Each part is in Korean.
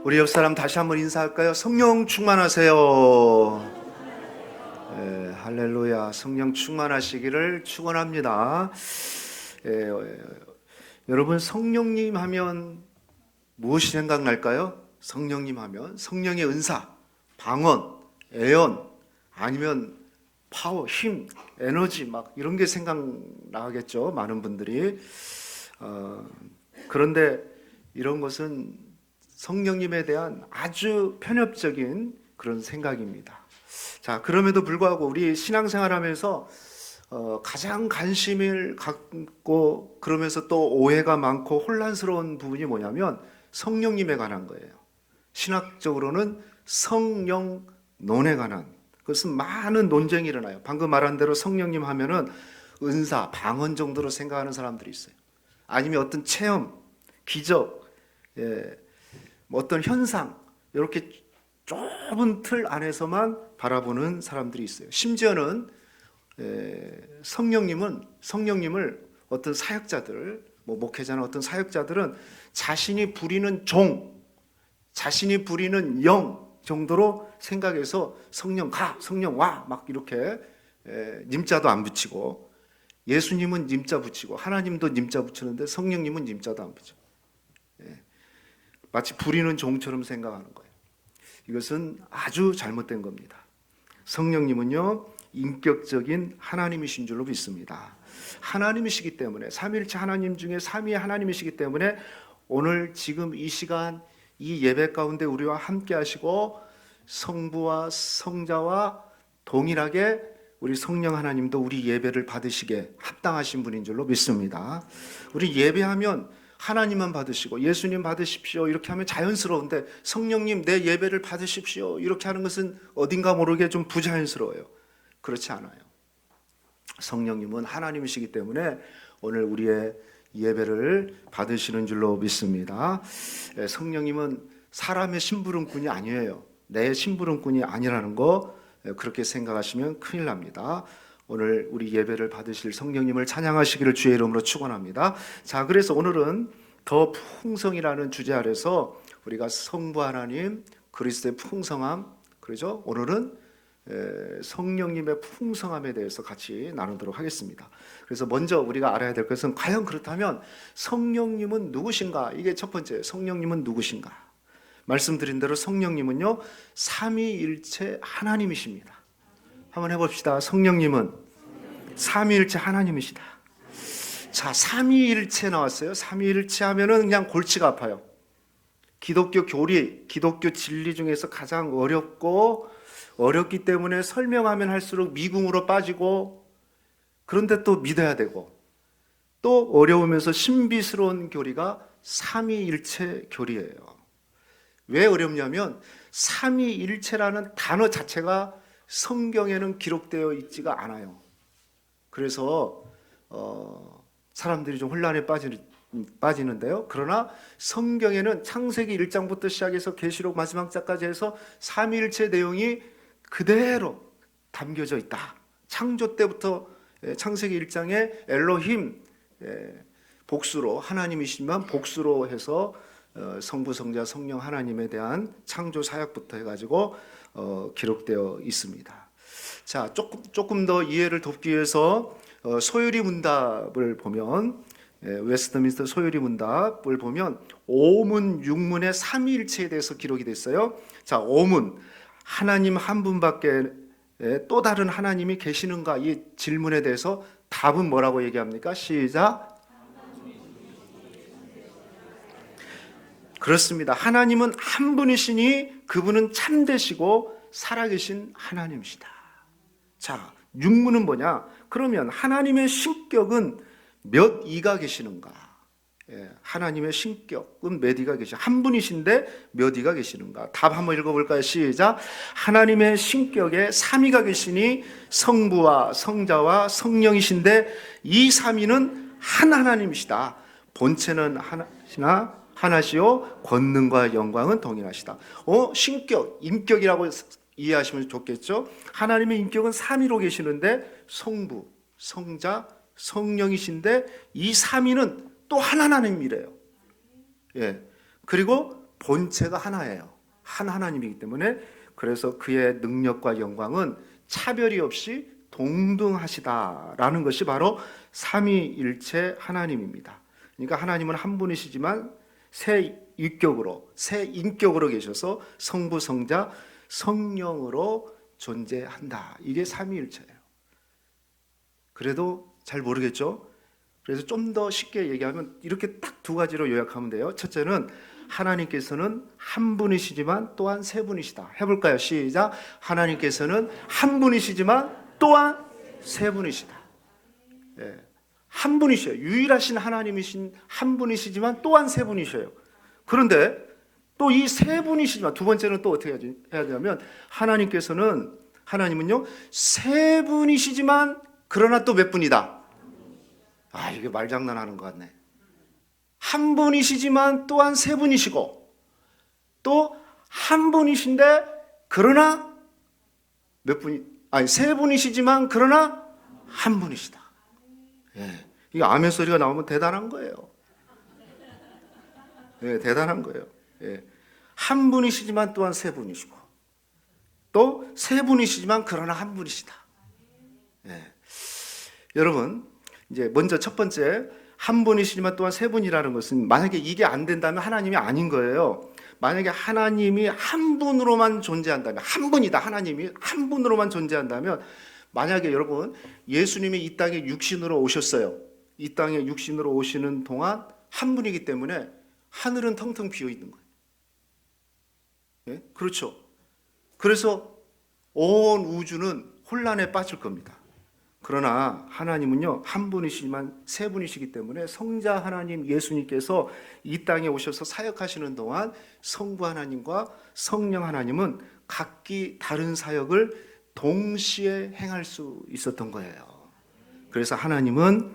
우리 옆 사람 다시 한번 인사할까요? 성령 충만하세요. 할렐루야. 성령 충만하시기를 축원합니다. 여러분, 성령님 하면 무엇이 생각날까요? 성령님 하면 성령의 은사, 방언, 애언, 아니면 파워, 힘, 에너지 막 이런 게 생각나겠죠. 많은 분들이. 그런데 이런 것은 성령님에 대한 아주 편협적인 그런 생각입니다. 자, 그럼에도 불구하고 우리 신앙생활 하면서 가장 관심을 갖고 그러면서 또 오해가 많고 혼란스러운 부분이 뭐냐면 성령님에 관한 거예요. 신학적으로는 성령론에 관한, 그것은 많은 논쟁이 일어나요. 방금 말한 대로 성령님 하면은 은사, 방언 정도로 생각하는 사람들이 있어요. 아니면 어떤 체험, 기적, 어떤 현상, 이렇게 좁은 틀 안에서만 바라보는 사람들이 있어요. 심지어는 성령님을 어떤 사역자들, 목회자나 어떤 사역자들은 자신이 부리는 종, 자신이 부리는 영 정도로 생각해서 성령 가, 성령 와, 막 이렇게 님자도 안 붙이고, 예수님은 님자 붙이고 하나님도 님자 붙이는데 성령님은 님자도 안 붙여. 마치 부리는 종처럼 생각하는 거예요. 이것은 아주 잘못된 겁니다. 성령님은요, 인격적인 하나님이신 줄로 믿습니다. 하나님이시기 때문에, 삼위일체 하나님 중에 삼위의 하나님이시기 때문에 오늘 지금 이 시간 이 예배 가운데 우리와 함께 하시고 성부와 성자와 동일하게 우리 성령 하나님도 우리 예배를 받으시게 합당하신 분인 줄로 믿습니다. 우리 예배하면 하나님만 받으시고 예수님 받으십시오 이렇게 하면 자연스러운데, 성령님 내 예배를 받으십시오 이렇게 하는 것은 어딘가 모르게 좀 부자연스러워요. 그렇지 않아요. 성령님은 하나님이시기 때문에 오늘 우리의 예배를 받으시는 줄로 믿습니다. 성령님은 사람의 심부름꾼이 아니에요. 내 심부름꾼이 아니라는 거 그렇게 생각하시면 큰일 납니다. 오늘 우리 예배를 받으실 성령님을 찬양하시기를 주의 이름으로 축원합니다. 자, 그래서 오늘은 더 풍성이라는 주제 아래서 우리가 성부 하나님, 그리스도의 풍성함, 그렇죠? 오늘은 성령님의 풍성함에 대해서 같이 나누도록 하겠습니다. 그래서 먼저 우리가 알아야 될 것은 과연 그렇다면 성령님은 누구신가? 이게 첫 번째, 성령님은 누구신가? 말씀드린 대로 성령님은요, 삼위일체 하나님이십니다. 한번 해봅시다. 성령님은 삼위일체 하나님이시다. 자, 삼위일체 나왔어요. 삼위일체 하면은 그냥 골치가 아파요. 기독교 교리, 기독교 진리 중에서 가장 어렵기 때문에 설명하면 할수록 미궁으로 빠지고, 그런데 또 믿어야 되고, 또 어려우면서 신비스러운 교리가 삼위일체 교리예요. 왜 어렵냐면 삼위일체라는 단어 자체가 성경에는 기록되어 있지가 않아요. 그래서 사람들이 좀 혼란에 빠지는데요. 그러나 성경에는 창세기 1장부터 시작해서 계시록 마지막 장까지 해서 삼위일체 내용이 그대로 담겨져 있다. 창조 때부터 창세기 1장에 엘로힘, 복수로 하나님이시지만 복수로 해서 성부, 성자, 성령 하나님에 대한 창조 사역부터 해가지고 기록되어 있습니다. 자, 조금 더 이해를 돕기 위해서 소요리 문답을 보면, 웨스트민스터 소요리 문답을 보면 오문, 육문의 삼위일체에 대해서 기록이 됐어요. 자, 오문, 하나님 한 분밖에 또 다른 하나님이 계시는가? 이 질문에 대해서 답은 뭐라고 얘기합니까? 시작. 그렇습니다. 하나님은 한 분이시니 그분은 참되시고 살아계신 하나님이시다. 자, 육문은 뭐냐? 그러면 하나님의 신격은 몇 이가 계시는가? 하나님의 신격은 몇 이가 계시는가? 한 분이신데 몇 이가 계시는가? 답 한번 읽어볼까요? 시작. 하나님의 신격에 삼위가 계시니 성부와 성자와 성령이신데 이 삼위는 한 하나님이시다. 본체는 하나시요 권능과 영광은 동일하시다. 신격, 인격이라고 이해하시면 좋겠죠. 하나님의 인격은 삼위로 계시는데 성부, 성자, 성령이신데 이 삼위는 또 한 하나님이래요. 그리고 본체가 하나예요. 한 하나님이기 때문에 그래서 그의 능력과 영광은 차별이 없이 동등하시다라는 것이 바로 삼위일체 하나님입니다. 그러니까 하나님은 한 분이시지만 세 인격으로 계셔서 성부, 성자, 성령으로 존재한다. 이게 삼위일체예요. 그래도 잘 모르겠죠? 그래서 좀 더 쉽게 얘기하면 이렇게 딱 두 가지로 요약하면 돼요. 첫째는 하나님께서는 한 분이시지만 또한 세 분이시다. 해볼까요? 시작. 하나님께서는 한 분이시지만 또한 세 분이시다. 예. 한 분이셔요. 유일하신 하나님이신 한 분이시지만 또한 세 분이셔요. 그런데 또 이 세 분이시지만 두 번째는 또 어떻게 해야 되냐면 하나님은요 세 분이시지만 그러나 또 몇 분이다. 아, 이게 말장난하는 것 같네. 한 분이시지만 또한 세 분이시고 또 한 분이신데 그러나 세 분이시지만 그러나 한 분이시다. 예. 이게 아멘 소리가 나오면 대단한 거예요. 예, 대단한 거예요. 예. 한 분이시지만 또한 세 분이시고 또 세 분이시지만 그러나 한 분이시다. 예. 여러분, 이제 먼저 첫 번째 한 분이시지만 또한 세 분이라는 것은 만약에 이게 안 된다면 하나님이 아닌 거예요. 만약에 하나님이 한 분으로만 존재한다면 한 분이다. 하나님이 한 분으로만 존재한다면 만약에 여러분 예수님이 이 땅에 육신으로 오셨어요. 이 땅에 육신으로 오시는 동안 한 분이기 때문에 하늘은 텅텅 비어 있는 거예요. 예? 그렇죠. 그래서 온 우주는 혼란에 빠질 겁니다. 그러나 하나님은요 한 분이시지만 세 분이시기 때문에 성자 하나님 예수님께서 이 땅에 오셔서 사역하시는 동안 성부 하나님과 성령 하나님은 각기 다른 사역을 동시에 행할 수 있었던 거예요. 그래서 하나님은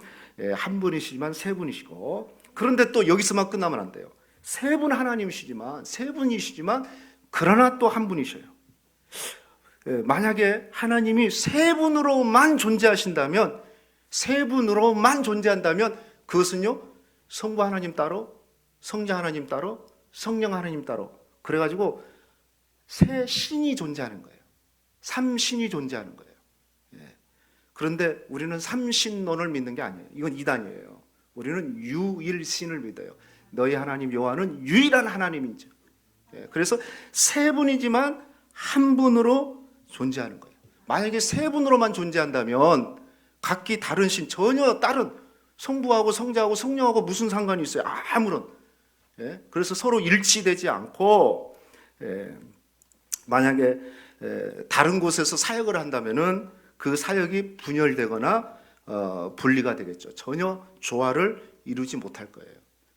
한 분이시지만 세 분이시고 그런데 또 여기서만 끝나면 안 돼요. 세 분 하나님이시지만 세 분이시지만 그러나 또 한 분이셔요. 만약에 하나님이 세 분으로만 존재하신다면 세 분으로만 존재한다면 그것은요 성부 하나님 따로 성자 하나님 따로 성령 하나님 따로 그래가지고 세 신이 존재하는 거예요. 삼신이 존재하는 거예요. 그런데 우리는 삼신론을 믿는 게 아니에요. 이건 이단이에요. 우리는 유일신을 믿어요. 너희 하나님 여호와는 유일한 하나님인지. 그래서 세 분이지만 한 분으로 존재하는 거예요. 만약에 세 분으로만 존재한다면 각기 다른 신, 전혀 다른 성부하고 성자하고 성령하고 무슨 상관이 있어요? 아무런. 그래서 서로 일치되지 않고 만약에 다른 곳에서 사역을 한다면은 그 사역이 분열되거나 분리가 되겠죠. 전혀 조화를 이루지 못할 거예요.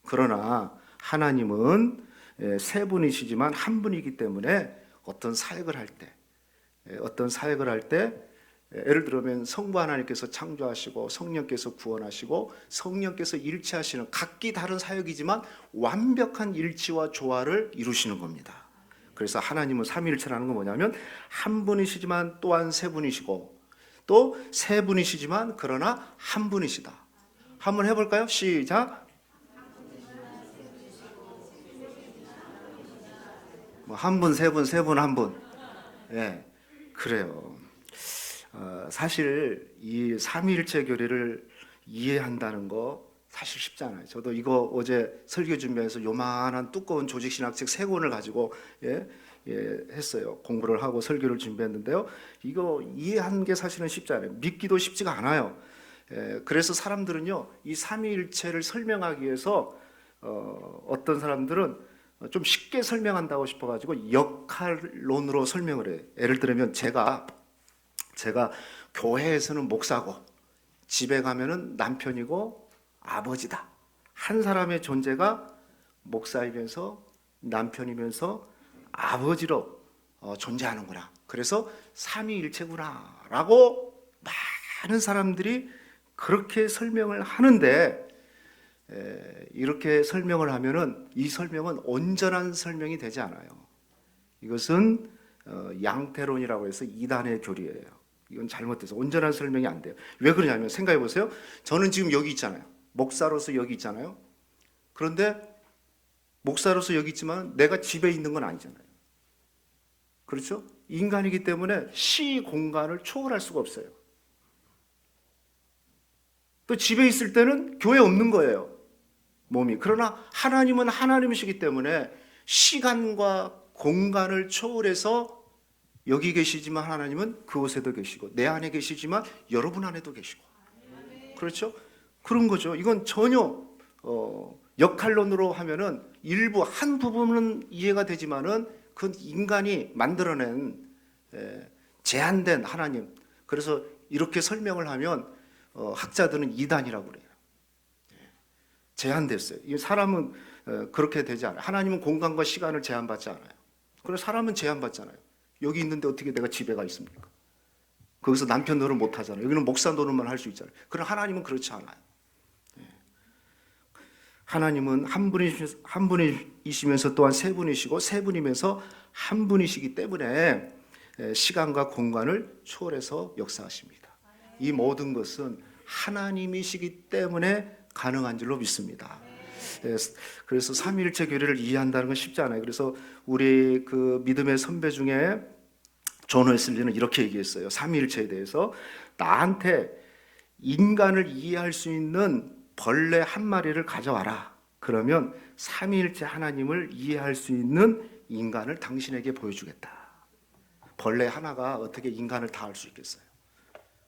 그러나 하나님은 세 분이시지만 한 분이기 때문에 어떤 사역을 할 때 예를 들면 성부 하나님께서 창조하시고 성령께서 구원하시고 성령께서 일치하시는 각기 다른 사역이지만 완벽한 일치와 조화를 이루시는 겁니다. 그래서 하나님은 삼위일체라는 건 뭐냐면 한 분이시지만 또한 세 분이시고 또 세 분이시지만 그러나 한 분이시다. 한번 해볼까요? 시작. 한 분, 세 분, 세 분, 한 분. 예, 그래요. 사실 이 삼위일체 교리를 이해한다는 거 사실 쉽지 않아요. 저도 이거 어제 설교 준비해서 요만한 두꺼운 조직신학책 3권을 가지고 했어요. 공부를 하고 설교를 준비했는데요. 이거 이해하는 게 사실은 쉽지 않아요. 믿기도 쉽지가 않아요. 그래서 사람들은요, 이 삼위일체를 설명하기 위해서 어떤 사람들은 좀 쉽게 설명한다고 싶어가지고 역할론으로 설명을 해요. 예를 들면 제가 교회에서는 목사고 집에 가면은 남편이고 아버지다. 한 사람의 존재가 목사이면서 남편이면서 아버지로 존재하는구나. 그래서 삼위일체구나 라고 많은 사람들이 그렇게 설명을 하는데 이렇게 설명을 하면은 이 설명은 온전한 설명이 되지 않아요. 이것은 양태론이라고 해서 이단의 교리예요. 이건 잘못돼서 온전한 설명이 안 돼요. 왜 그러냐면 생각해 보세요. 저는 지금 여기 있잖아요. 목사로서 여기 있잖아요. 그런데 목사로서 여기 있지만 내가 집에 있는 건 아니잖아요. 그렇죠? 인간이기 때문에 시 공간을 초월할 수가 없어요. 또 집에 있을 때는 교회 없는 거예요, 몸이. 그러나 하나님은 하나님이시기 때문에 시간과 공간을 초월해서 여기 계시지만 하나님은 그곳에도 계시고 내 안에 계시지만 여러분 안에도 계시고. 그렇죠? 그런 거죠. 이건 전혀 역할론으로 하면은 일부 한 부분은 이해가 되지만은 그 인간이 만들어낸 제한된 하나님. 그래서 이렇게 설명을 하면 학자들은 이단이라고 그래요. 제한됐어요. 이 사람은 그렇게 되지 않아요. 하나님은 공간과 시간을 제한받지 않아요. 그래서 사람은 제한받잖아요. 여기 있는데 어떻게 내가 집에 가 있습니까? 거기서 남편 노릇 못 하잖아요. 여기는 목사 노릇만 할 수 있잖아요. 그러나 하나님은 그렇지 않아요. 하나님은 한 분이시면서 또한 세 분이시고 세 분이면서 한 분이시기 때문에 시간과 공간을 초월해서 역사하십니다. 이 모든 것은 하나님이시기 때문에 가능한 줄로 믿습니다. 그래서 삼위일체 교리를 이해한다는 건 쉽지 않아요. 그래서 우리 그 믿음의 선배 중에 존 웨슬리는 이렇게 얘기했어요. 삼위일체에 대해서 나한테 인간을 이해할 수 있는 벌레 한 마리를 가져와라. 그러면 삼위일체 하나님을 이해할 수 있는 인간을 당신에게 보여주겠다. 벌레 하나가 어떻게 인간을 다 알 수 있겠어요?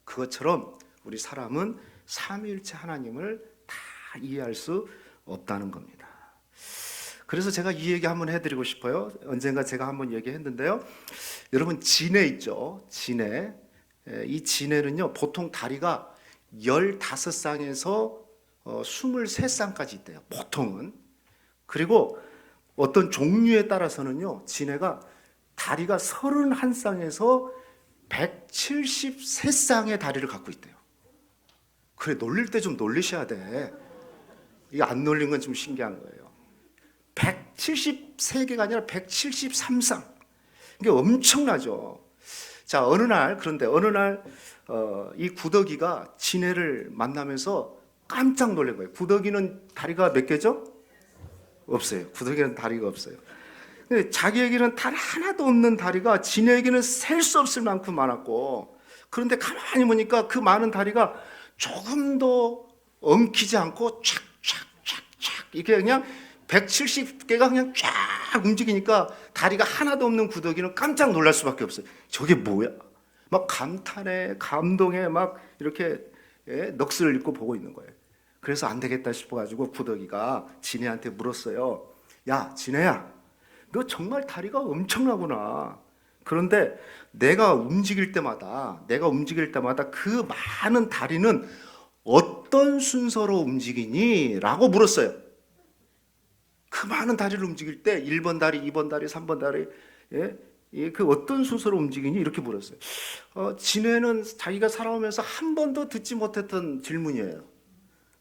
그것처럼 우리 사람은 삼위일체 하나님을 다 이해할 수 없다는 겁니다. 그래서 제가 이 얘기 한번 해드리고 싶어요. 언젠가 제가 한번 얘기했는데요. 여러분 진해 있죠? 진해. 이 진해는요 보통 다리가 15쌍에서 23쌍까지 있대요. 보통은. 그리고 어떤 종류에 따라서는요 진해가 다리가 31쌍에서 173쌍의 다리를 갖고 있대요. 그래, 놀릴 때 좀 놀리셔야 돼. 이게 안 놀린 건 좀 신기한 거예요. 173개가 아니라 173쌍. 이게 엄청나죠. 자, 그런데 어느 날 이 구더기가 진해를 만나면서 깜짝 놀란 거예요. 구더기는 다리가 몇 개죠? 없어요. 구더기는 다리가 없어요. 근데 자기에게는 단 하나도 없는 다리가 진해에게는 셀 수 없을 만큼 많았고, 그런데 가만히 보니까 그 많은 다리가 조금도 엉키지 않고 촥촥촥촥 이렇게 그냥 170개가 그냥 쫙 움직이니까 다리가 하나도 없는 구더기는 깜짝 놀랄 수밖에 없어요. 저게 뭐야? 막 감탄에 감동에 막 이렇게 넋을 잃고 보고 있는 거예요. 그래서 안 되겠다 싶어가지고 구더기가 진해한테 물었어요. 야, 진해야, 너 정말 다리가 엄청나구나. 그런데 내가 움직일 때마다 그 많은 다리는 어떤 순서로 움직이니? 라고 물었어요. 그 많은 다리를 움직일 때 1번 다리, 2번 다리, 3번 다리, 그 어떤 순서로 움직이니? 이렇게 물었어요. 진해는 자기가 살아오면서 한 번도 듣지 못했던 질문이에요.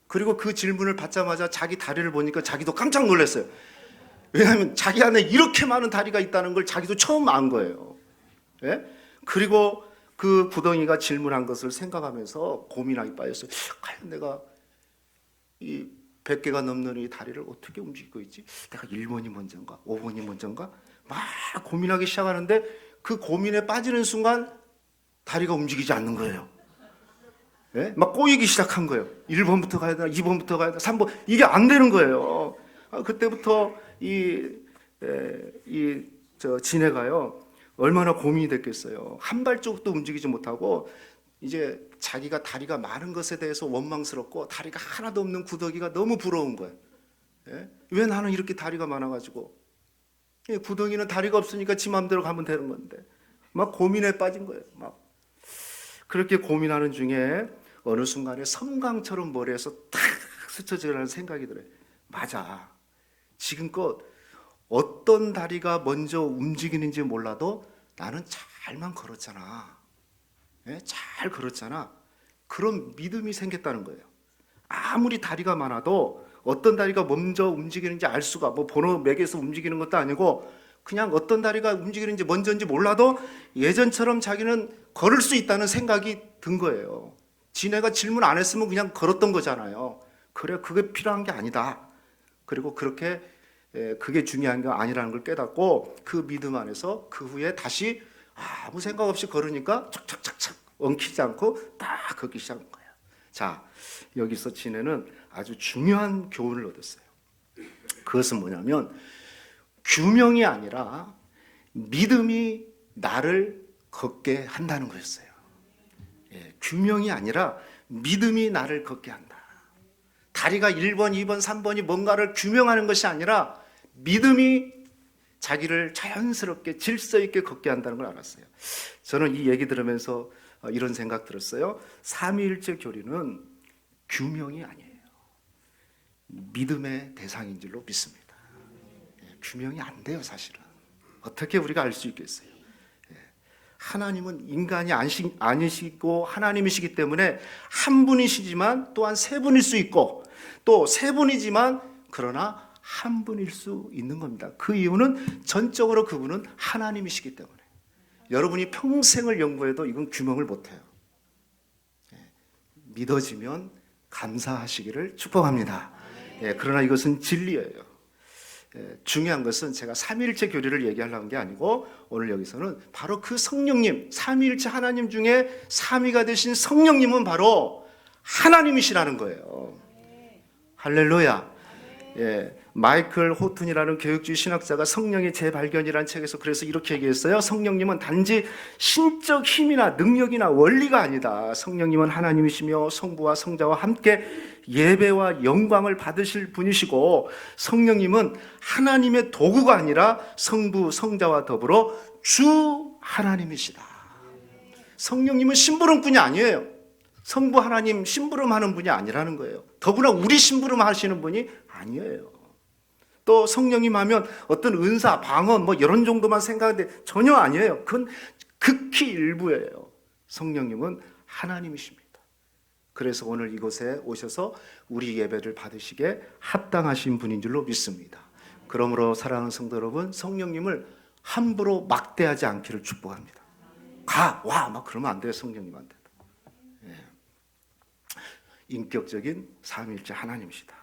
그리고 그 질문을 받자마자 자기 다리를 보니까 자기도 깜짝 놀랐어요. 왜냐하면 자기 안에 이렇게 많은 다리가 있다는 걸 자기도 처음 안 거예요. 그리고 그 구덩이가 질문한 것을 생각하면서 고민하기 빠졌어요. 과연 내가 이 100개가 넘는 이 다리를 어떻게 움직이고 있지? 내가 1번이 먼저인가? 5번이 먼저인가? 막 고민하기 시작하는데 그 고민에 빠지는 순간 다리가 움직이지 않는 거예요. 막 꼬이기 시작한 거예요. 1번부터 가야 되나? 2번부터 가야 되나? 3번. 이게 안 되는 거예요. 그때부터 진해가요. 얼마나 고민이 됐겠어요. 한 발짝도 움직이지 못하고 이제 자기가 다리가 많은 것에 대해서 원망스럽고 다리가 하나도 없는 구더기가 너무 부러운 거예요. 왜 나는 이렇게 다리가 많아가지고. 구덩이는 다리가 없으니까 지 마음대로 가면 되는 건데 막 고민에 빠진 거예요. 막 그렇게 고민하는 중에 어느 순간에 섬광처럼 머리에서 탁 스쳐지라는 생각이 들어요. 맞아. 지금껏 어떤 다리가 먼저 움직이는지 몰라도 나는 잘만 걸었잖아. 잘 걸었잖아. 그런 믿음이 생겼다는 거예요. 아무리 다리가 많아도 어떤 다리가 먼저 움직이는지 알 수가, 뭐 번호 매겨서 움직이는 것도 아니고 그냥 어떤 다리가 움직이는지 먼저인지 몰라도 예전처럼 자기는 걸을 수 있다는 생각이 든 거예요. 지네가 질문 안 했으면 그냥 걸었던 거잖아요. 그래, 그게 필요한 게 아니다. 그리고 그렇게 그게 중요한 게 아니라는 걸 깨닫고 그 믿음 안에서 그 후에 다시 아무 생각 없이 걸으니까 착착착착 엉키지 않고 딱 걷기 시작한 거예요. 자, 여기서 진해는 아주 중요한 교훈을 얻었어요. 그것은 뭐냐면 규명이 아니라 믿음이 나를 걷게 한다는 거였어요. 규명이 아니라 믿음이 나를 걷게 한다. 다리가 1번, 2번, 3번이 뭔가를 규명하는 것이 아니라 믿음이 자기를 자연스럽게 질서 있게 걷게 한다는 걸 알았어요. 저는 이 얘기 들으면서 이런 생각 들었어요. 삼위일체 교리는 규명이 아니에요. 믿음의 대상인 줄로 믿습니다. 규명이 안 돼요, 사실은. 어떻게 우리가 알 수 있겠어요? 하나님은 인간이 아니시고 하나님이시기 때문에 한 분이시지만 또한 세 분일 수 있고 또 세 분이지만 그러나 한 분일 수 있는 겁니다. 그 이유는 전적으로 그분은 하나님이시기 때문에. 여러분이 평생을 연구해도 이건 규명을 못해요. 믿어지면 감사하시기를 축복합니다. 그러나 이것은 진리예요. 중요한 것은 제가 삼위일체 교리를 얘기하려는 게 아니고 오늘 여기서는 바로 그 성령님, 삼위일체 하나님 중에 삼위가 되신 성령님은 하나님이시라는 거예요. 할렐루야. 마이클 호튼이라는 교육주의 신학자가 성령의 재발견이라는 책에서 그래서 이렇게 얘기했어요. 성령님은 단지 신적 힘이나 능력이나 원리가 아니다. 성령님은 하나님이시며 성부와 성자와 함께 예배와 영광을 받으실 분이시고 성령님은 하나님의 도구가 아니라 성부, 성자와 더불어 주 하나님이시다. 성령님은 심부름꾼이 아니에요. 성부 하나님 심부름하는 분이 아니라는 거예요. 더구나 우리 심부름 하시는 분이 아니에요. 또 성령님 하면 어떤 은사, 방언 이런 정도만 생각하는데 전혀 아니에요. 그건 극히 일부예요. 성령님은 하나님이십니다. 그래서 오늘 이곳에 오셔서 우리 예배를 받으시게 합당하신 분인 줄로 믿습니다. 그러므로 사랑하는 성도 여러분, 성령님을 함부로 막대하지 않기를 축복합니다. 와 막 그러면 안 돼요. 성령님한테. 인격적인 삼위일체 하나님이시다.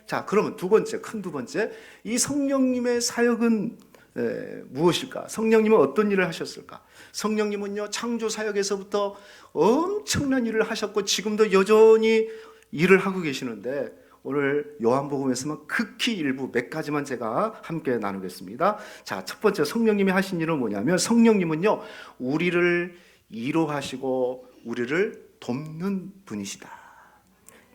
자, 그러면 큰 두 번째, 이 성령님의 사역은 무엇일까? 성령님은 어떤 일을 하셨을까? 성령님은요, 창조 사역에서부터 엄청난 일을 하셨고 지금도 여전히 일을 하고 계시는데 오늘 요한복음에서만 극히 일부 몇 가지만 제가 함께 나누겠습니다. 자, 첫 번째 성령님이 하신 일은 뭐냐면 성령님은요, 우리를 위로하시고 우리를 돕는 분이시다.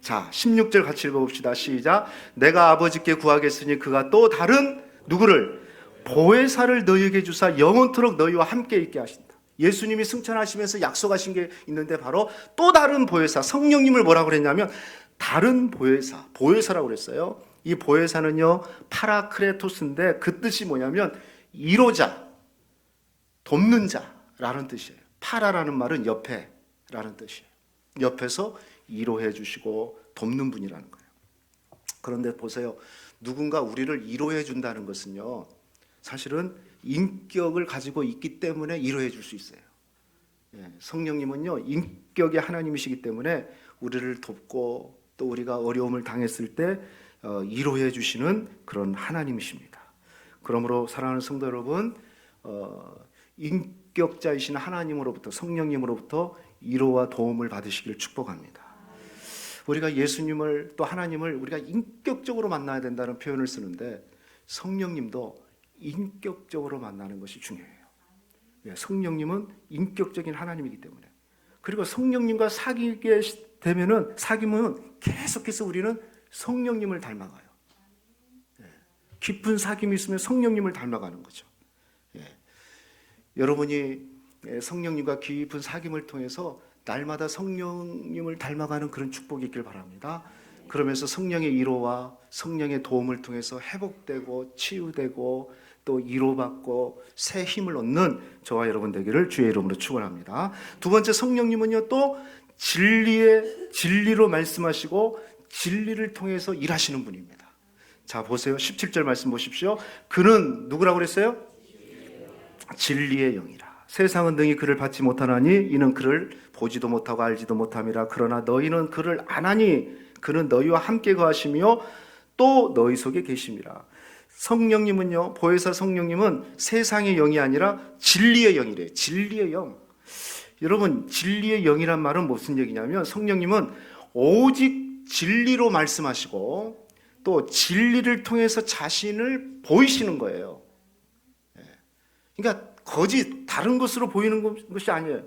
자, 16절 같이 읽어봅시다. 시작. 내가 아버지께 구하겠으니 그가 또 다른 누구를? 보혜사를 너희에게 주사 영원토록 너희와 함께 있게 하신다. 예수님이 승천하시면서 약속하신 게 있는데 바로 또 다른 보혜사, 성령님을 뭐라고 그랬냐면 다른 보혜사라고 그랬어요. 이 보혜사는요, 파라크레토스인데 그 뜻이 뭐냐면 위로자, 돕는 자라는 뜻이에요. 파라라는 말은 옆에라는 뜻이에요. 옆에서 위로해 주시고 돕는 분이라는 거예요. 그런데 보세요. 누군가 우리를 위로해 준다는 것은요, 사실은 인격을 가지고 있기 때문에 위로해 줄 수 있어요. 성령님은요, 인격의 하나님이시기 때문에 우리를 돕고 또 우리가 어려움을 당했을 때 위로해 주시는 그런 하나님이십니다. 그러므로 사랑하는 성도 여러분, 인격자이신 하나님으로부터, 성령님으로부터 위로와 도움을 받으시기를 축복합니다. 우리가 예수님을 또 하나님을 우리가 인격적으로 만나야 된다는 표현을 쓰는데 성령님도 인격적으로 만나는 것이 중요해요. 성령님은 인격적인 하나님이기 때문에. 그리고 성령님과 사귀면 계속해서 우리는 성령님을 닮아가요. 깊은 사귐이 있으면 성령님을 닮아가는 거죠. 여러분이 성령님과 깊은 사귐을 통해서 날마다 성령님을 닮아가는 그런 축복이 있길 바랍니다. 그러면서 성령의 위로와 성령의 도움을 통해서 회복되고 치유되고 또 위로받고 새 힘을 얻는 저와 여러분 되기를 주의 이름으로 축원합니다. 두 번째, 성령님은요, 또 진리로 말씀하시고 진리를 통해서 일하시는 분입니다. 자, 보세요. 17절 말씀 보십시오. 그는 누구라고 그랬어요? 진리의 영이라. 세상은 능히 그를 받지 못하나니 이는 그를 보지도 못하고 알지도 못함이라. 그러나 너희는 그를 아나니 그는 너희와 함께 거하시며 또 너희 속에 계심이라. 성령님은요, 보혜사 성령님은 세상의 영이 아니라 진리의 영이래요. 진리의 영. 여러분, 진리의 영이란 말은 무슨 얘기냐면 성령님은 오직 진리로 말씀하시고 또 진리를 통해서 자신을 보이시는 거예요. 그러니까 거짓, 다른 것으로 보이는 것이 아니에요.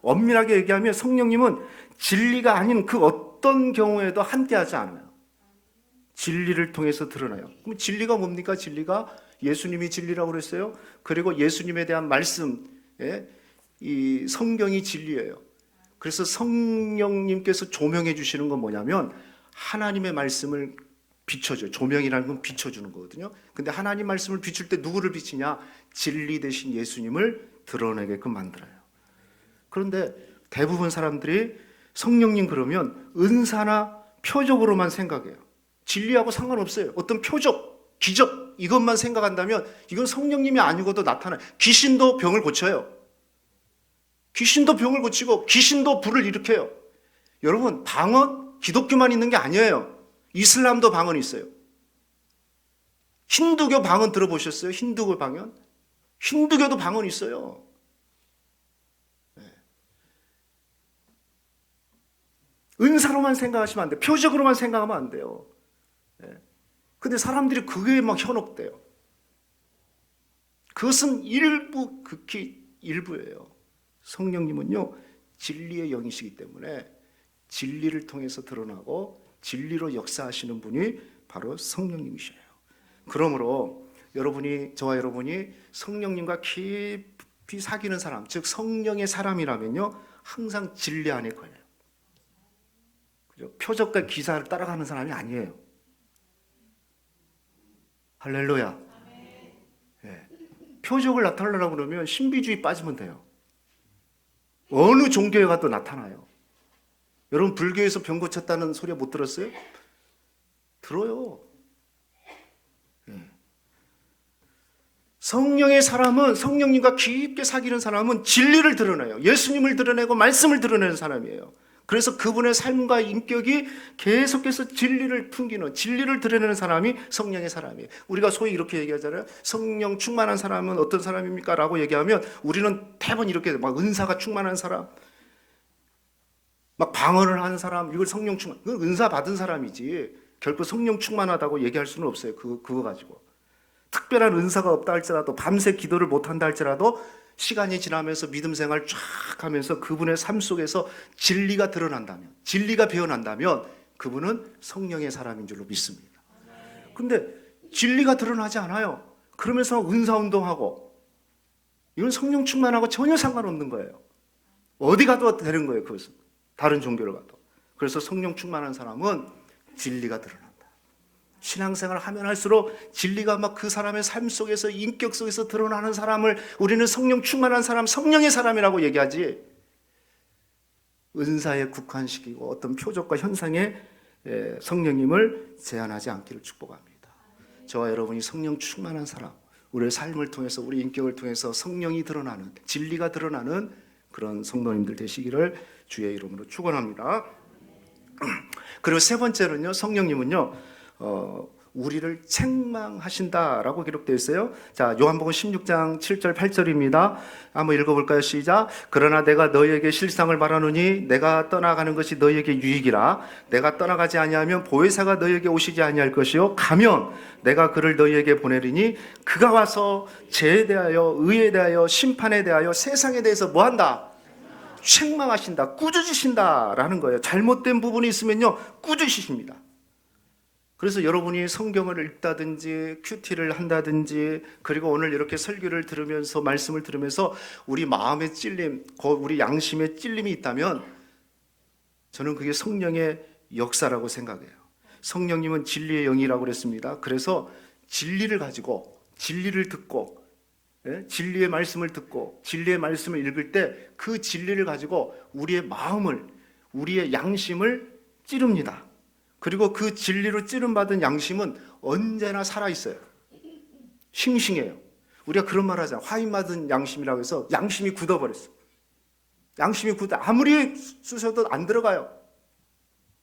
엄밀하게 얘기하면 성령님은 진리가 아닌 그 어떤 경우에도 함께하지 않아요. 진리를 통해서 드러나요. 그럼 진리가 뭡니까? 진리가 예수님이 진리라고 그랬어요. 그리고 예수님에 대한 말씀, 이 성경이 진리예요. 그래서 성령님께서 조명해 주시는 건 뭐냐면 하나님의 말씀을 비춰줘요. 조명이라는 건 비춰주는 거거든요. 근데 하나님 말씀을 비출 때 누구를 비치냐? 진리 대신 예수님을 드러내게끔 만들어요. 그런데 대부분 사람들이 성령님 그러면 은사나 표적으로만 생각해요. 진리하고 상관없어요. 어떤 표적, 기적 이것만 생각한다면 이건 성령님이 아니고도 나타나요. 귀신도 병을 고쳐요. 귀신도 병을 고치고 귀신도 불을 일으켜요. 여러분, 방언 기독교만 있는 게 아니에요. 이슬람도 방언이 있어요. 힌두교 방언 들어보셨어요? 힌두교 방언? 힌두교도 방언이 있어요. 은사로만 생각하시면 안 돼요. 표적으로만 생각하면 안 돼요. 근데 사람들이 그게 막 현혹돼요. 그것은 일부, 극히 일부예요. 성령님은요, 진리의 영이시기 때문에 진리를 통해서 드러나고 진리로 역사하시는 분이 바로 성령님이셔요. 그러므로 저와 여러분이 성령님과 깊이 사귀는 사람, 즉 성령의 사람이라면요, 항상 진리 안에 걸려요. 표적과 기사를 따라가는 사람이 아니에요. 할렐루야. 네. 표적을 나타내려고 그러면 신비주의 빠지면 돼요. 어느 종교에 가도 나타나요. 여러분, 불교에서 병 고쳤다는 소리 못 들었어요? 들어요. 네. 성령의 사람은, 성령님과 깊게 사귀는 사람은 진리를 드러내요. 예수님을 드러내고 말씀을 드러내는 사람이에요. 그래서 그분의 삶과 인격이 계속해서 진리를 풍기는, 진리를 드러내는 사람이 성령의 사람이에요. 우리가 소위 이렇게 얘기하잖아요. 성령 충만한 사람은 어떤 사람입니까? 라고 얘기하면 우리는 대부분 이렇게 막 은사가 충만한 사람, 막 방언을 하는 사람, 이걸 성령 충만, 그건 은사 받은 사람이지 결코 성령 충만하다고 얘기할 수는 없어요. 그거 가지고. 특별한 은사가 없다 할지라도, 밤새 기도를 못한다 할지라도 시간이 지나면서 믿음 생활 쫙 하면서 그분의 삶 속에서 진리가 드러난다면, 진리가 배어난다면 그분은 성령의 사람인 줄로 믿습니다. 근데 진리가 드러나지 않아요. 그러면서 은사운동하고, 이건 성령 충만하고 전혀 상관없는 거예요. 어디 가도 되는 거예요. 그것은 다른 종교를 가도. 그래서 성령 충만한 사람은 진리가 드러난다. 신앙생활을 하면 할수록 진리가 막 그 사람의 삶 속에서, 인격 속에서 드러나는 사람을 우리는 성령 충만한 사람, 성령의 사람이라고 얘기하지, 은사에 국한시키고 어떤 표적과 현상에 성령님을 제한하지 않기를 축복합니다. 저와 여러분이 성령 충만한 사람, 우리의 삶을 통해서, 우리 인격을 통해서 성령이 드러나는, 진리가 드러나는 그런 성도님들 되시기를 주의 이름으로 축원합니다. 그리고 세 번째는요, 성령님은요, 우리를 책망하신다라고 기록되어 있어요. 자, 요한복음 16장 7절 8절입니다. 한번 읽어볼까요? 시작. 그러나 내가 너희에게 실상을 말하노니 내가 떠나가는 것이 너희에게 유익이라. 내가 떠나가지 아니하면 보혜사가 너희에게 오시지 아니할 것이요, 가면 내가 그를 너희에게 보내리니 그가 와서 죄에 대하여, 의에 대하여, 심판에 대하여, 세상에 대해서 뭐한다? 책망하신다, 꾸짖으신다라는 거예요. 잘못된 부분이 있으면요, 꾸짖으십니다. 그래서 여러분이 성경을 읽다든지 큐티를 한다든지, 그리고 오늘 이렇게 설교를 들으면서, 말씀을 들으면서 우리 마음의 찔림, 우리 양심의 찔림이 있다면 저는 그게 성령의 역사라고 생각해요. 성령님은 진리의 영이라고 그랬습니다. 그래서 진리를 가지고, 진리를 듣고, 진리의 말씀을 듣고 진리의 말씀을 읽을 때 그 진리를 가지고 우리의 마음을, 우리의 양심을 찌릅니다. 그리고 그 진리로 찌름받은 양심은 언제나 살아있어요. 싱싱해요. 우리가 그런 말 하잖아요. 화인 맞은 양심이라고 해서 양심이 굳어버렸어요. 양심이 아무리 쑤셔도 안 들어가요.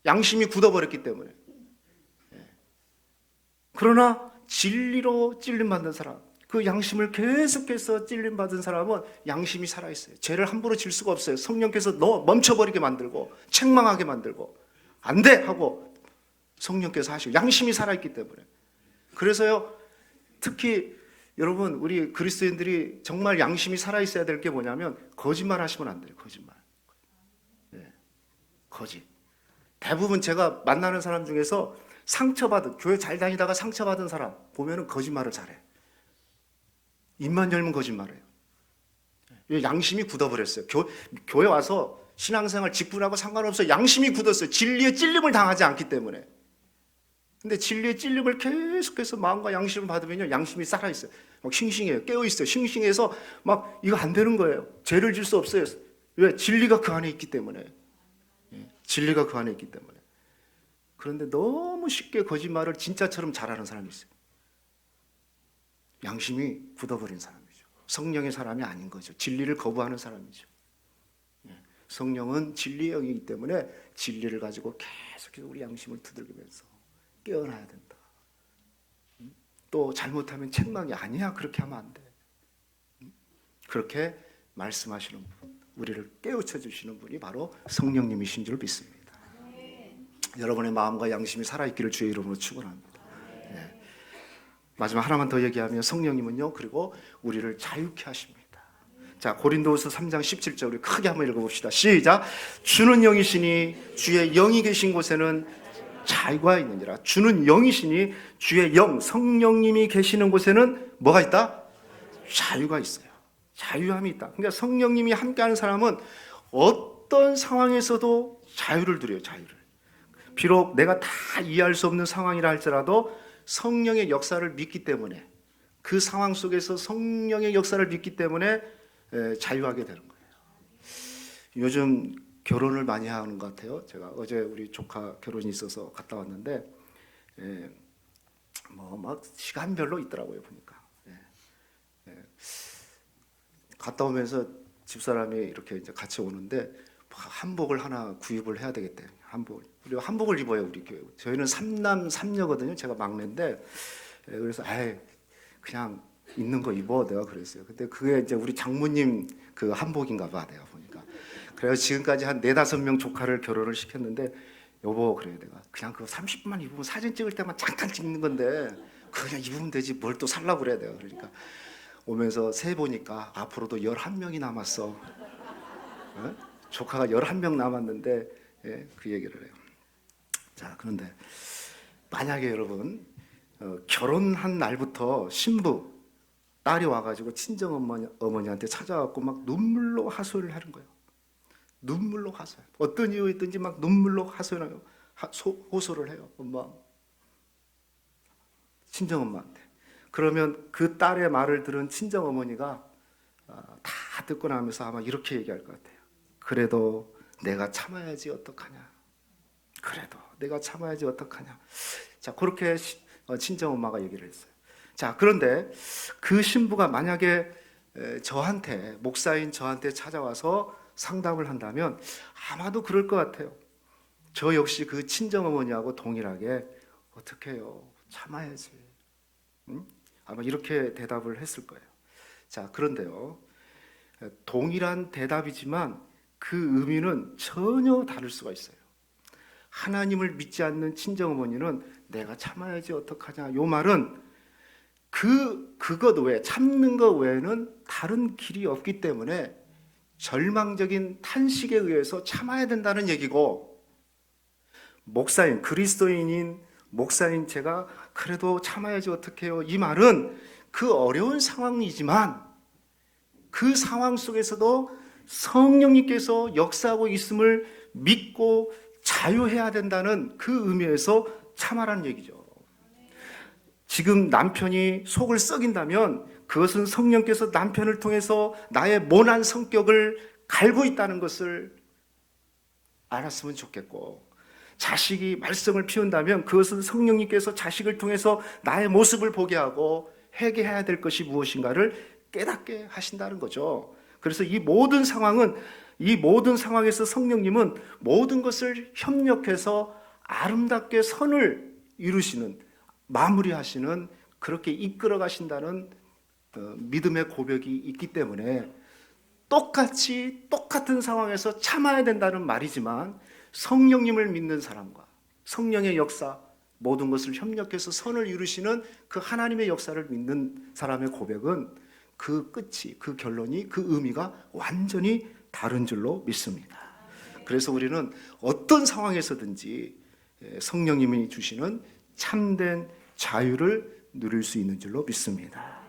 양심이 굳어버렸기 때문에. 그러나 진리로 찔림받는 사람, 그 양심을 계속해서 찔림받은 사람은 양심이 살아있어요. 죄를 함부로 질 수가 없어요. 성령께서 너 멈춰버리게 만들고 책망하게 만들고 안 돼! 하고 성령께서 하시고 양심이 살아있기 때문에. 그래서요, 특히 여러분, 우리 그리스도인들이 정말 양심이 살아있어야 될 게 뭐냐면 거짓말 하시면 안 돼요. 거짓말. 네. 거짓. 대부분 제가 만나는 사람 중에서 상처받은, 교회 잘 다니다가 상처받은 사람 보면은 거짓말을 잘해. 입만 열면 거짓말해요. 양심이 굳어버렸어요. 교회 와서 신앙생활 직분하고 상관없어요. 양심이 굳었어요. 진리의 찔림을 당하지 않기 때문에. 근데 진리의 찔림을 계속해서 마음과 양심을 받으면요, 양심이 살아있어요. 막 싱싱해요. 깨어있어요. 싱싱해서 막 이거 안 되는 거예요. 죄를 질 수 없어요. 왜? 진리가 그 안에 있기 때문에. 진리가 그 안에 있기 때문에. 그런데 너무 쉽게 거짓말을 진짜처럼 잘하는 사람이 있어요. 양심이 굳어버린 사람이죠. 성령의 사람이 아닌 거죠. 진리를 거부하는 사람이죠. 성령은 진리의 영이기 때문에 진리를 가지고 계속해서 우리 양심을 두들기면서 깨어나야 된다. 또 잘못하면 책망이 아니야. 그렇게 하면 안 돼. 그렇게 말씀하시는 분, 우리를 깨우쳐 주시는 분이 바로 성령님이신 줄 믿습니다. 여러분의 마음과 양심이 살아있기를 주의 이름으로 축원합니다. 네. 마지막 하나만 더 얘기하면 성령님은요, 그리고 우리를 자유케 하십니다. 자, 고린도후서 3장 17절 우리 크게 한번 읽어봅시다. 시작. 주는 영이시니 주의 영이 계신 곳에는 자유가 있느니라. 주는 영이시니 주의 영, 성령님이 계시는 곳에는 뭐가 있다? 자유가 있어요. 자유함이 있다. 그러니까 성령님이 함께하는 사람은 어떤 상황에서도 자유를 누려요. 자유를. 비록 내가 다 이해할 수 없는 상황이라 할지라도 성령의 역사를 믿기 때문에, 그 상황 속에서 성령의 역사를 믿기 때문에 자유하게 되는 거예요. 요즘 결혼을 많이 하는 것 같아요. 제가 어제 우리 조카 결혼이 있어서 갔다 왔는데 뭐 막 시간별로 있더라고요. 보니까 갔다 오면서 집사람이 이렇게 이제 같이 오는데 한복을 하나 구입을 해야 되겠대. 우리가 한복을 입어요. 우리 교회. 저희는 3남 3녀거든요. 제가 막내인데 그래서 그냥 있는 거 입어, 내가 그랬어요. 근데 그게 이제 우리 장모님 그 한복인가 봐, 내가 보니까. 그래서 지금까지 한 4-5명 조카를 결혼을 시켰는데, 여보, 그래요. 내가 그냥 그거 30분만 입으면 사진 찍을 때만 잠깐 찍는 건데 그냥 입으면 되지 뭘 또 살라고 그래, 내가. 그러니까 오면서 세 보니까 앞으로도 11명이 남았어. 조카가 11명 남았는데 그 얘기를 해요. 자, 그런데 만약에 여러분 결혼한 날부터 신부 딸이 와가지고 친정어머니한테 찾아갖고 막 눈물로 하소연을 하는 거예요. 눈물로 하소연. 어떤 이유였든지 막 눈물로 하소연해요. 호소를 해요. 엄마, 친정엄마한테. 그러면 그 딸의 말을 들은 친정어머니가 다 듣고 나면서 아마 이렇게 얘기할 것 같아요. 그래도 내가 참아야지 어떡하냐. 그래도 내가 참아야지 어떡하냐. 자, 그렇게 친정엄마가 얘기를 했어요. 자, 그런데 그 신부가 만약에 목사인 저한테 찾아와서 상담을 한다면 아마도 그럴 것 같아요. 저 역시 그 친정어머니하고 동일하게 어떻게 해요? 참아야지. 응? 아마 이렇게 대답을 했을 거예요. 자, 그런데요, 동일한 대답이지만 그 의미는 전혀 다를 수가 있어요. 하나님을 믿지 않는 친정어머니는 내가 참아야지 어떡하냐, 요 말은 그것 외에, 참는 것 외에는 다른 길이 없기 때문에 절망적인 탄식에 의해서 참아야 된다는 얘기고, 목사인, 그리스도인인 목사인 제가 그래도 참아야지 어떡해요, 이 말은 그 어려운 상황이지만 그 상황 속에서도 성령님께서 역사하고 있음을 믿고 자유해야 된다는 그 의미에서 참아라는 얘기죠. 지금 남편이 속을 썩인다면 그것은 성령께서 남편을 통해서 나의 모난 성격을 갈고 있다는 것을 알았으면 좋겠고, 자식이 말썽을 피운다면 그것은 성령님께서 자식을 통해서 나의 모습을 보게 하고 회개해야 될 것이 무엇인가를 깨닫게 하신다는 거죠. 그래서 이 모든 상황에서 성령님은 모든 것을 협력해서 아름답게 선을 이루시는, 마무리하시는 그렇게 이끌어 가신다는 믿음의 고백이 있기 때문에 똑같은 상황에서 참아야 된다는 말이지만 성령님을 믿는 사람과 성령의 역사, 모든 것을 협력해서 선을 이루시는 그 하나님의 역사를 믿는 사람의 고백은 그 끝이, 그 결론이, 그 의미가 완전히 다른 줄로 믿습니다. 그래서 우리는 어떤 상황에서든지 성령님이 주시는 참된 자유를 누릴 수 있는 줄로 믿습니다.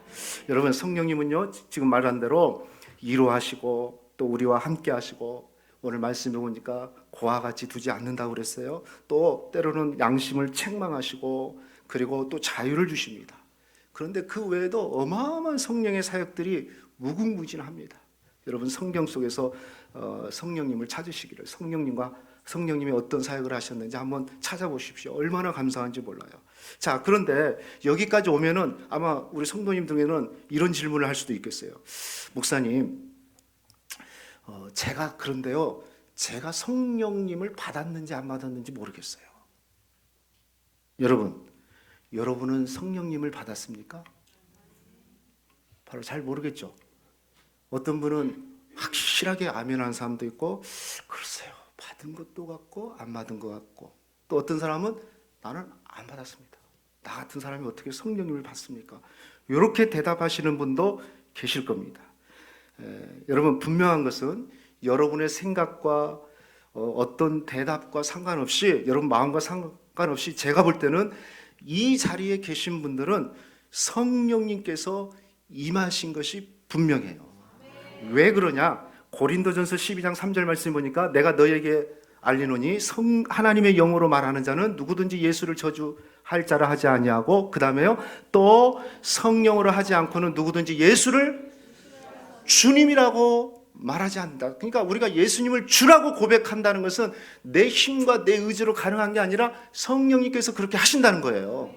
여러분, 성령님은요, 지금 말한 대로 위로하시고 또 우리와 함께 하시고, 오늘 말씀해 보니까 고와 같이 두지 않는다고 그랬어요. 또 때로는 양심을 책망하시고, 그리고 또 자유를 주십니다. 그런데 그 외에도 어마어마한 성령의 사역들이 무궁무진합니다. 여러분, 성경 속에서 성령님을 찾으시기를, 성령님이 어떤 사역을 하셨는지 한번 찾아보십시오. 얼마나 감사한지 몰라요. 자, 그런데 여기까지 오면은 아마 우리 성도님 중에는 이런 질문을 할 수도 있겠어요. 목사님, 제가 성령님을 받았는지 안 받았는지 모르겠어요. 여러분은 성령님을 받았습니까? 바로 잘 모르겠죠. 어떤 분은 확실하게 아멘한 사람도 있고, 글쎄요, 받은 것도 같고 안 받은 것 같고, 또 어떤 사람은 나는 안 받았습니다. 나 같은 사람이 어떻게 성령님을 받습니까? 이렇게 대답하시는 분도 계실 겁니다. 여러분, 분명한 것은 여러분의 생각과 어떤 대답과 상관없이, 여러분 마음과 상관없이 제가 볼 때는 이 자리에 계신 분들은 성령님께서 임하신 것이 분명해요. 왜 그러냐? 고린도전서 12장 3절 말씀 보니까 내가 너에게 알리노니 하나님의 영으로 말하는 자는 누구든지 예수를 저주할 자라 하지 아니하고, 그 다음에요, 또 성령으로 하지 않고는 누구든지 예수를 주님이라고 말하지 않는다. 그러니까 우리가 예수님을 주라고 고백한다는 것은 내 힘과 내 의지로 가능한 게 아니라 성령님께서 그렇게 하신다는 거예요.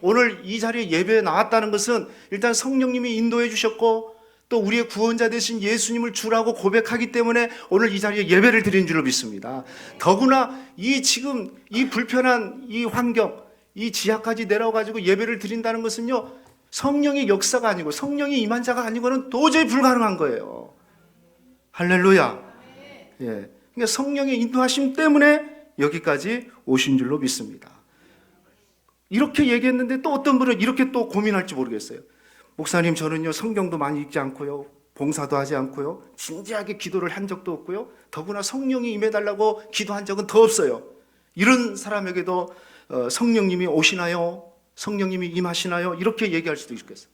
오늘 이 자리에 예배에 나왔다는 것은 일단 성령님이 인도해 주셨고, 또 우리의 구원자 되신 예수님을 주라고 고백하기 때문에 오늘 이 자리에 예배를 드리는 줄로 믿습니다. 더구나 지금 이 불편한 이 환경, 이 지하까지 내려가지고 예배를 드린다는 것은요, 성령의 역사가 아니고 성령이 임한 자가 아니고는 도저히 불가능한 거예요. 할렐루야. 예. 그러니까 성령의 인도하심 때문에 여기까지 오신 줄로 믿습니다. 이렇게 얘기했는데 또 어떤 분은 이렇게 또 고민할지 모르겠어요. 목사님, 저는요 성경도 많이 읽지 않고요, 봉사도 하지 않고요, 진지하게 기도를 한 적도 없고요, 더구나 성령이 임해달라고 기도한 적은 더 없어요. 이런 사람에게도 성령님이 오시나요? 성령님이 임하시나요? 이렇게 얘기할 수도 있겠어요.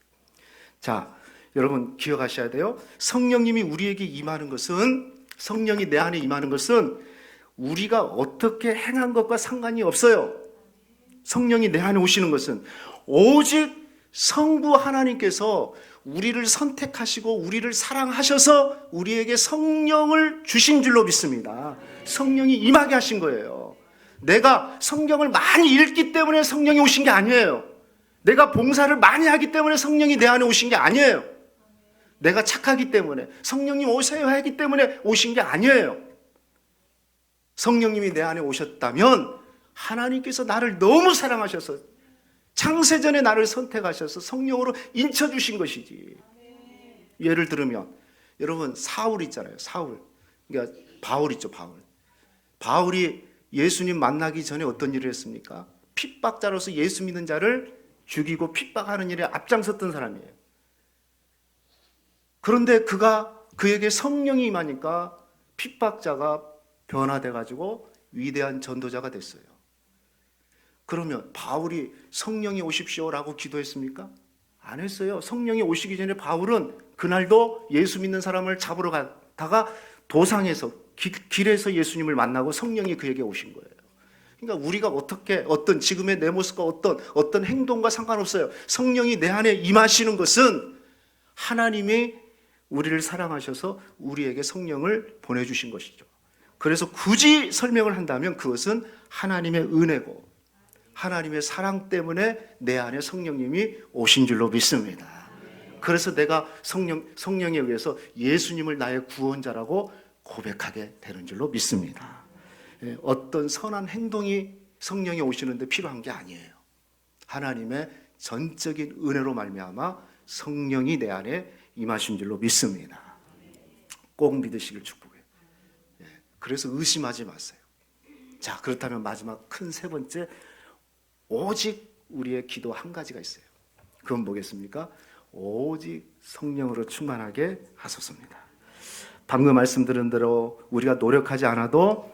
자, 여러분 기억하셔야 돼요. 성령님이 우리에게 임하는 것은, 성령이 내 안에 임하는 것은 우리가 어떻게 행한 것과 상관이 없어요. 성령이 내 안에 오시는 것은 오직 성부 하나님께서 우리를 선택하시고 우리를 사랑하셔서 우리에게 성령을 주신 줄로 믿습니다. 성령이 임하게 하신 거예요. 내가 성경을 많이 읽기 때문에 성령이 오신 게 아니에요. 내가 봉사를 많이 하기 때문에 성령이 내 안에 오신 게 아니에요. 내가 착하기 때문에, 성령님 오세요 하기 때문에 오신 게 아니에요. 성령님이 내 안에 오셨다면 하나님께서 나를 너무 사랑하셔서 창세전에 나를 선택하셔서 성령으로 인쳐주신 것이지. 예를 들면 여러분, 사울 있잖아요. 사울. 그러니까 바울 있죠. 바울이 예수님 만나기 전에 어떤 일을 했습니까? 핍박자로서 예수 믿는 자를 죽이고 핍박하는 일에 앞장섰던 사람이에요. 그런데 그에게 성령이 임하니까 핍박자가 변화돼가지고 위대한 전도자가 됐어요. 그러면 바울이 성령이 오십시오라고 기도했습니까? 안 했어요. 성령이 오시기 전에 바울은 그날도 예수 믿는 사람을 잡으러 가다가 도상에서, 길에서 예수님을 만나고 성령이 그에게 오신 거예요. 그러니까 우리가 어떤 지금의 내 모습과 어떤 행동과 상관없어요. 성령이 내 안에 임하시는 것은 하나님이 우리를 사랑하셔서 우리에게 성령을 보내주신 것이죠. 그래서 굳이 설명을 한다면 그것은 하나님의 은혜고 하나님의 사랑 때문에 내 안에 성령님이 오신 줄로 믿습니다. 그래서 내가 성령에 의해서 예수님을 나의 구원자라고 고백하게 되는 줄로 믿습니다. 어떤 선한 행동이 성령이 오시는데 필요한 게 아니에요. 하나님의 전적인 은혜로 말미암아 성령이 내 안에 임하신 줄로 믿습니다. 꼭 믿으시길 축복해요. 그래서 의심하지 마세요. 자, 그렇다면 마지막 큰 세 번째, 오직 우리의 기도 한 가지가 있어요. 그건 뭐겠습니까? 오직 성령으로 충만하게 하소서입니다. 방금 말씀드린 대로 우리가 노력하지 않아도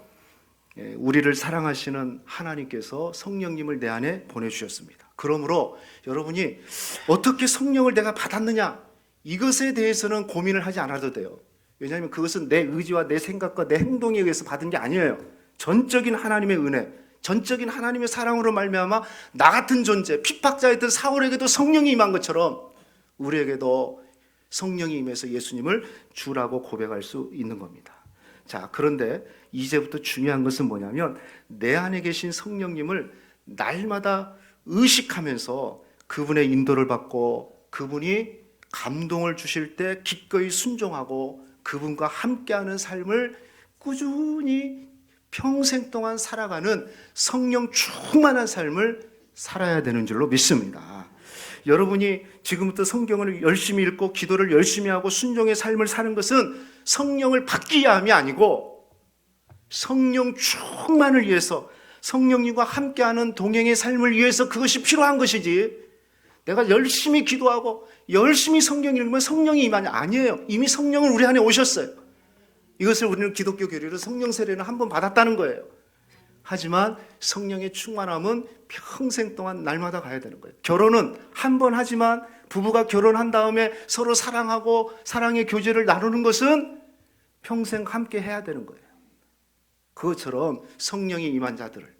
우리를 사랑하시는 하나님께서 성령님을 내 안에 보내주셨습니다. 그러므로 여러분이 어떻게 성령을 내가 받았느냐, 이것에 대해서는 고민을 하지 않아도 돼요. 왜냐하면 그것은 내 의지와 내 생각과 내 행동에 의해서 받은 게 아니에요. 전적인 하나님의 은혜, 전적인 하나님의 사랑으로 말미암아 나 같은 존재, 핍박자였던 사울에게도 성령이 임한 것처럼 우리에게도 성령이 임해서 예수님을 주라고 고백할 수 있는 겁니다. 자, 그런데 이제부터 중요한 것은 뭐냐면 내 안에 계신 성령님을 날마다 의식하면서 그분의 인도를 받고 그분이 감동을 주실 때 기꺼이 순종하고 그분과 함께하는 삶을 꾸준히 평생 동안 살아가는 성령 충만한 삶을 살아야 되는 줄로 믿습니다. 여러분이 지금부터 성경을 열심히 읽고 기도를 열심히 하고 순종의 삶을 사는 것은 성령을 받기 위함이 아니고 성령 충만을 위해서, 성령님과 함께하는 동행의 삶을 위해서 그것이 필요한 것이지, 내가 열심히 기도하고 열심히 성경 읽으면 성령이 임하냐? 아니에요. 이미 성령은 우리 안에 오셨어요. 이것을 우리는 기독교 교리로 성령 세례는 한 번 받았다는 거예요. 하지만 성령의 충만함은 평생 동안 날마다 가야 되는 거예요. 결혼은 한 번 하지만 부부가 결혼한 다음에 서로 사랑하고 사랑의 교제를 나누는 것은 평생 함께 해야 되는 거예요. 그것처럼 성령이 임한 자들을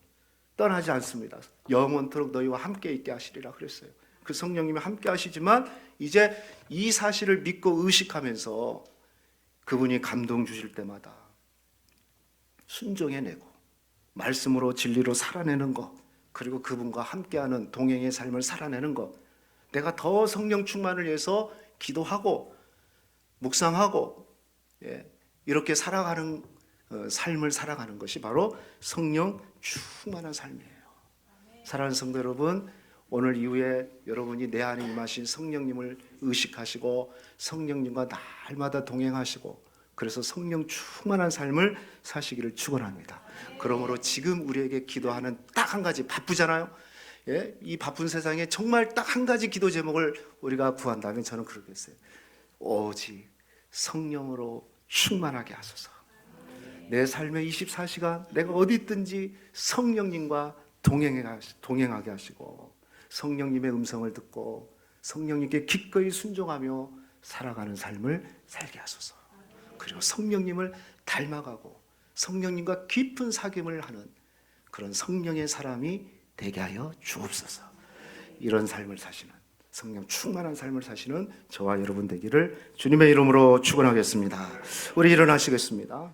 떠나지 않습니다. 영원토록 너희와 함께 있게 하시리라 그랬어요. 그 성령님이 함께 하시지만 이제 이 사실을 믿고 의식하면서 그분이 감동 주실 때마다 순종해내고 말씀으로 진리로 살아내는 것, 그리고 그분과 함께하는 동행의 삶을 살아내는 것, 내가 더 성령 충만을 위해서 기도하고 묵상하고 이렇게 살아가는 삶을 살아가는 것이 바로 성령 충만한 삶이에요. 사랑하는 성도 여러분, 오늘 이후에 여러분이 내 안에 임하신 성령님을 의식하시고 성령님과 날마다 동행하시고 그래서 성령 충만한 삶을 사시기를 축원합니다. 그러므로 지금 우리에게 기도하는 딱 한 가지, 바쁘잖아요. 이 바쁜 세상에 정말 딱 한 가지 기도 제목을 우리가 구한다면 저는 그러겠어요. 오직 성령으로 충만하게 하소서. 내 삶의 24시간 내가 어디 있든지 성령님과 동행하게 하시고 성령님의 음성을 듣고 성령님께 기꺼이 순종하며 살아가는 삶을 살게 하소서. 그리고 성령님을 닮아가고 성령님과 깊은 사귐을 하는 그런 성령의 사람이 되게 하여 주옵소서. 이런 삶을 사시는, 성령 충만한 삶을 사시는 저와 여러분 되기를 주님의 이름으로 축원하겠습니다. 우리 일어나시겠습니다.